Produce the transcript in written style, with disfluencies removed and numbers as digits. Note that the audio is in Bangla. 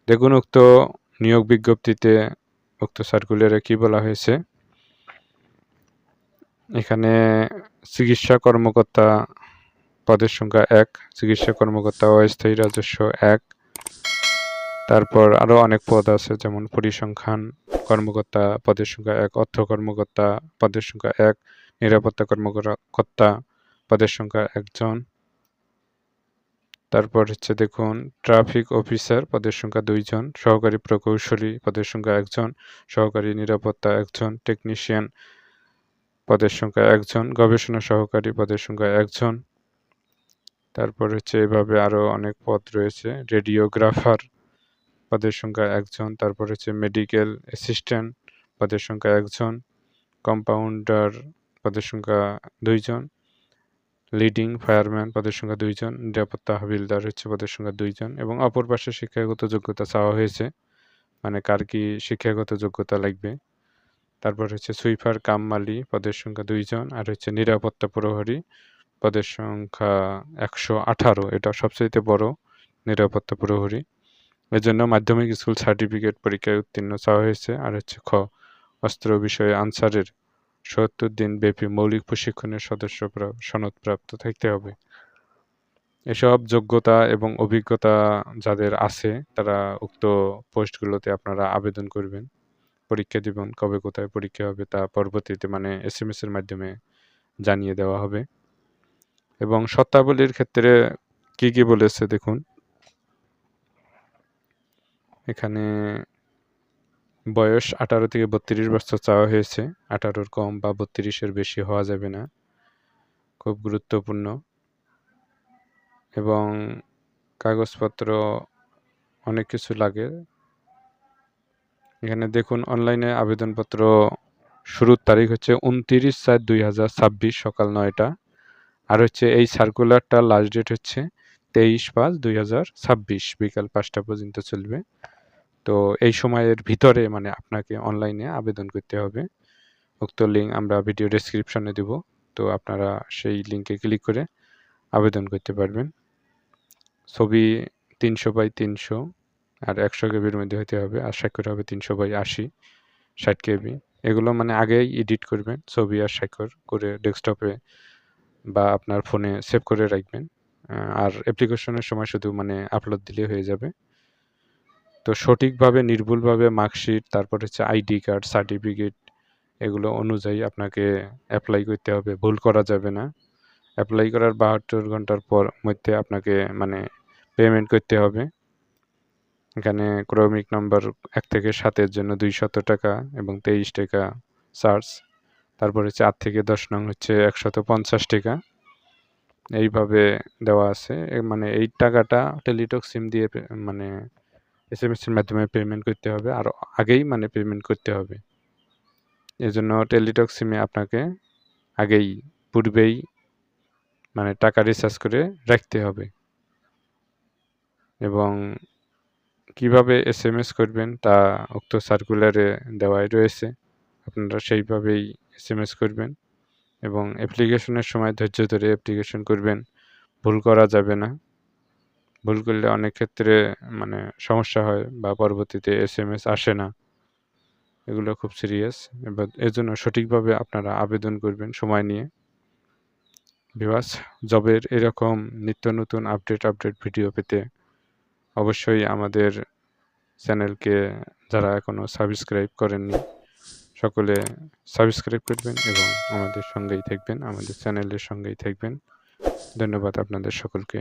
দেখুন উক্ত নিয়োগ বিজ্ঞপ্তিতে উক্ত সার্কুলারে কি বলা হয়েছে। এখানে চিকিৎসা কর্মকর্তা পদের সংখ্যা 1, চিকিৎসা কর্মকর্তা অস্থায়ী রাজস্ব 1, তারপর আরও অনেক পদ আছে, যেমন পরিসংখ্যান কর্মকর্তা পদের সংখ্যা 1, অর্থ কর্মকর্তা পদের সংখ্যা 1, নিরাপত্তা কর্মকর্তা পদের সংখ্যা 1 জন। তারপর হচ্ছে দেখুন ট্রাফিক অফিসার পদের সংখ্যা 2 জন, সহকারী প্রকৌশলী পদের সংখ্যা 1 জন, সহকারী নিরাপত্তা 1 জন, টেকনিশিয়ান পদের সংখ্যা 1 জন, গবেষণা সহকারী পদের সংখ্যা 1 জন। তারপর হচ্ছে এভাবে আরও অনেক পদ রয়েছে। রেডিওগ্রাফার পদের সংখ্যা 1 জন, তারপর হচ্ছে মেডিকেল অ্যাসিস্ট্যান্ট পদের সংখ্যা 1 জন, কম্পাউন্ডার পদের সংখ্যা 2 জন, লিডিং ফায়ারম্যান পদের সংখ্যা 2 জন, নিরাপত্তা হাবিলদার হচ্ছে পদের সংখ্যা 2 জন, এবং অপর পাশে শিক্ষাগত যোগ্যতা চাওয়া হয়েছে, মানে কার কি শিক্ষাগত যোগ্যতা লাগবে। তারপর হচ্ছে সুইপার কাম মালি পদের সংখ্যা 2 জন, আর হচ্ছে নিরাপত্তা প্রহরী পদের সংখ্যা 118, এটা সবচেয়ে বড় নিরাপত্তা প্রহরী। এর জন্য মাধ্যমিক স্কুল সার্টিফিকেট পরীক্ষায় উত্তীর্ণ চাওয়া হয়েছে। আর হচ্ছে খ, অস্ত্র বিষয়ে আনসারের ৭০ দিন ব্যাপী মৌলিক প্রশিক্ষণের সনদপ্রাপ্ত থাকতে হবে। এসব যোগ্যতা এবং অভিজ্ঞতা যাদের আছে তারা উক্ত পোস্টগুলোতে আপনারা আবেদন করবেন, পরীক্ষা দিবেন। কবে কোথায় পরীক্ষা হবে তা পরবর্তীতে মানে SMS এর মাধ্যমে জানিয়ে দেওয়া হবে। এবং শর্তাবলীর ক্ষেত্রে কি কি বলেছে দেখুন। এখানে বয়স 18 থেকে 32 বছর চাওয়া হয়েছে, 18-র কম বা 32-এর বেশি হওয়া যাবে না, খুব গুরুত্বপূর্ণ। এবং কাগজপত্র অনেক কিছু লাগে। এখানে দেখুন অনলাইনে আবেদনপত্র শুরুর তারিখ হচ্ছে 29/4/2026 সকাল 9টা। আর হচ্ছে এই সার্কুলারটা লাস্ট ডেট হচ্ছে 23/5/2026 বিকাল 5টা পর্যন্ত চলবে। তো এই সময়ের ভিতরে মানে আপনাকে অনলাইনে আবেদন করতে হবে। উক্ত লিঙ্ক আমরা ভিডিও ডেসক্রিপশনে দেব, তো আপনারা সেই লিঙ্কে ক্লিক করে আবেদন করতে পারবেন। ছবি 300x300 আর 100 কেবির মধ্যে হতে হবে, আর স্বাক্ষর হবে 300x80, 60 কেবি। এগুলো মানে আগেই এডিট করবেন, ছবি আর স্বাক্ষর করে ডেস্কটপে বা আপনার ফোনে সেভ করে রাখবেন। আর অ্যাপ্লিকেশনের সময় শুধু মানে আপলোড দিলে হয়ে যাবে। তো সঠিকভাবে নির্ভুলভাবে মার্কশিট, তারপর হচ্ছে আইডি কার্ড, সার্টিফিকেট, এগুলো অনুযায়ী আপনাকে অ্যাপ্লাই করতে হবে, ভুল করা যাবে না। অ্যাপ্লাই করার 72 ঘন্টার মধ্যে আপনাকে মানে পেমেন্ট করতে হবে। এখানে ক্রমিক নাম্বার 1 থেকে 7-এর জন্য 200 টাকা এবং 23 টাকা চার্জ। তারপর হচ্ছে 8 থেকে 10 নং হচ্ছে 150 টাকা। এইভাবে দেওয়া আছে। মানে এই টাকাটা টেলিটক সিম দিয়ে মানে SMS এর মাধ্যমে পেমেন্ট করতে হবে, আর আগেই মানে পেমেন্ট করতে হবে। এজন্য টেলিটক সিমে আপনাকে আগেই পূর্বেই মানে টাকা রিচার্জ করে রাখতে হবে। এবং কিভাবে SMS করবেন তা উক্ত সার্কুলারে দেওয়াই রয়েছে, আপনারা সেইভাবেই SMS করবেন। এবং অ্যাপ্লিকেশনের সময় ধৈর্য ধরে অ্যাপ্লিকেশন করবেন, ভুল করা যাবে না। ভুল করলে অনেক ক্ষেত্রে মানে সমস্যা হয় বা পরবর্তীতে SMS আসে না, এগুলো খুব সিরিয়াস। এবার এজন্য সঠিকভাবে আপনারা আবেদন করবেন সময় নিয়ে। ভিউয়ার্স, জবের এরকম নিত্য নতুন আপডেট ভিডিও পেতে অবশ্যই আমাদের চ্যানেলকে যারা এখনও সাবস্ক্রাইব করেননি সকলে সাবস্ক্রাইব করবেন এবং আমাদের সঙ্গেই থাকবেন, আমাদের চ্যানেলের সঙ্গেই থাকবেন। ধন্যবাদ আপনাদের সকলকে।